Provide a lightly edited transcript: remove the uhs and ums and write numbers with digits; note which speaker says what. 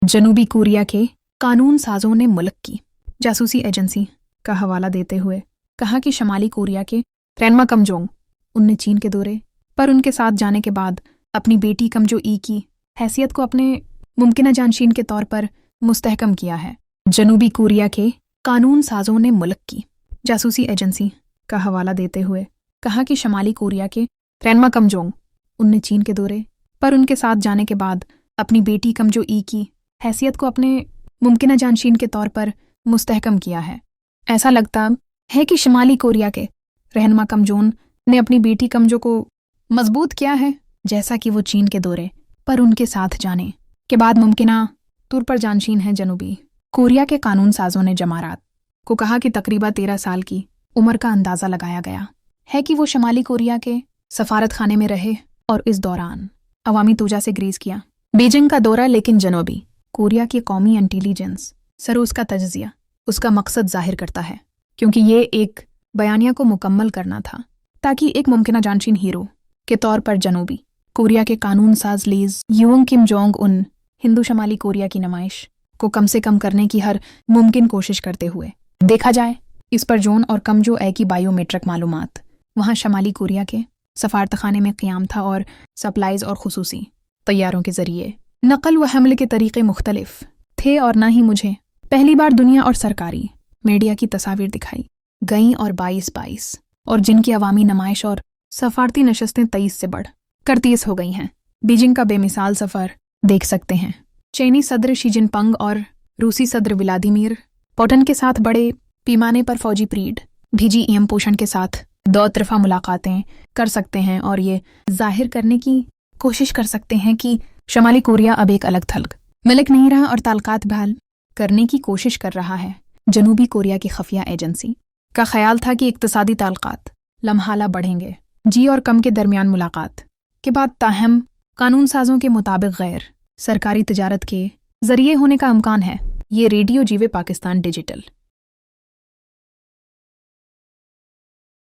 Speaker 1: जनूबी कोरिया के कानून साजों ने मुल्क की जासूसी एजेंसी का हवाला देते हुए कहा कि शमाली कोरिया के रैनमा कम जोंग उनने चीन के दौरे पर उनके साथ जाने के बाद अपनी बेटी कमजो ई की हैसियत को अपने मुमकिन जानशीन के तौर पर मुस्तहकम किया है। जनूबी कोरिया के कानून साजों ने मुल्क की जासूसी एजेंसी का हवाला देते हुए कहा कि शमाली कोरिया के रैनमा कम जोंग उनने चीन के दौरे पर उनके साथ जाने के बाद अपनी बेटी कमजो ई की हैसियत को अपने मुमकिन जानशीन के तौर पर मुस्तहकम किया है। ऐसा लगता है कि शमाली कोरिया के रहनुमा कमजोन ने अपनी बेटी कमजो को मजबूत किया है, जैसा कि वो चीन के दौरे पर उनके साथ जाने के बाद मुमकिन तौर पर जानशीन है। जनूबी कोरिया के कानून साजों ने जमारात को कहा कि तकरीबन 13 साल की उम्र का अंदाज़ा लगाया गया है कि वो शमाली कोरिया के सफारत खाने में रहे और इस दौरान अवामी तोजा से ग्रीज किया बीजिंग का दौरा। लेकिन जनूबी कोरिया की कौमी इंटेलिजेंस सरोज का तज्जिया उसका मकसद जाहिर करता है, क्योंकि ये एक बयानिया को मुकम्मल करना था ताकि एक मुमकिन जानशीन हीरो के तौर पर जनूबी कोरिया के कानून साज lease Jung Kim Jong Un Hindu शमाली Korea की नुमाइश को कम से कम करने की हर मुमकिन कोशिश करते हुए देखा जाए। इस पर जोन और कमजो ए की बायोमेट्रिक मालूमात वहाँ शमाली कोरिया के सफारतखाने में क़याम था और सप्लाइज और खुसूसी तैयारों के जरिए नकल व हमले के तरीक़े मुख्तलिफ थे और ना ही मुझे पहली बार दुनिया और सरकारी मीडिया की तस्वीर दिखाई गईं और 22 और जिनकी अवामी नमाइश और सफारती नशस्तें 23 से बढ़ कर 30 हो गई हैं। बीजिंग का बेमिसाल सफ़र देख सकते हैं। चीनी सदर शी जिनपिंग और रूसी सदर व्लादिमीर पुतिन के साथ बड़े पैमाने पर फौजी परेड BGM पोषण के साथ 2 तरफा मुलाकातें कर सकते हैं और ये जाहिर करने की कोशिश कर सकते हैं कि शमाली कोरिया अब एक अलग थलग मुल्क नहीं रहा और ताल्लुकात बहाल करने की कोशिश कर रहा है। जनूबी कोरिया की खुफिया एजेंसी का ख्याल था कि इक्तिसादी ताल्लुकात लम्हाला बढ़ेंगे। जी और कम के दरमियान मुलाकात के बाद ताहम कानून साजों के मुताबिक गैर सरकारी तिजारत के जरिए होने का इम्कान है। ये रेडियो जीवे पाकिस्तान डिजिटल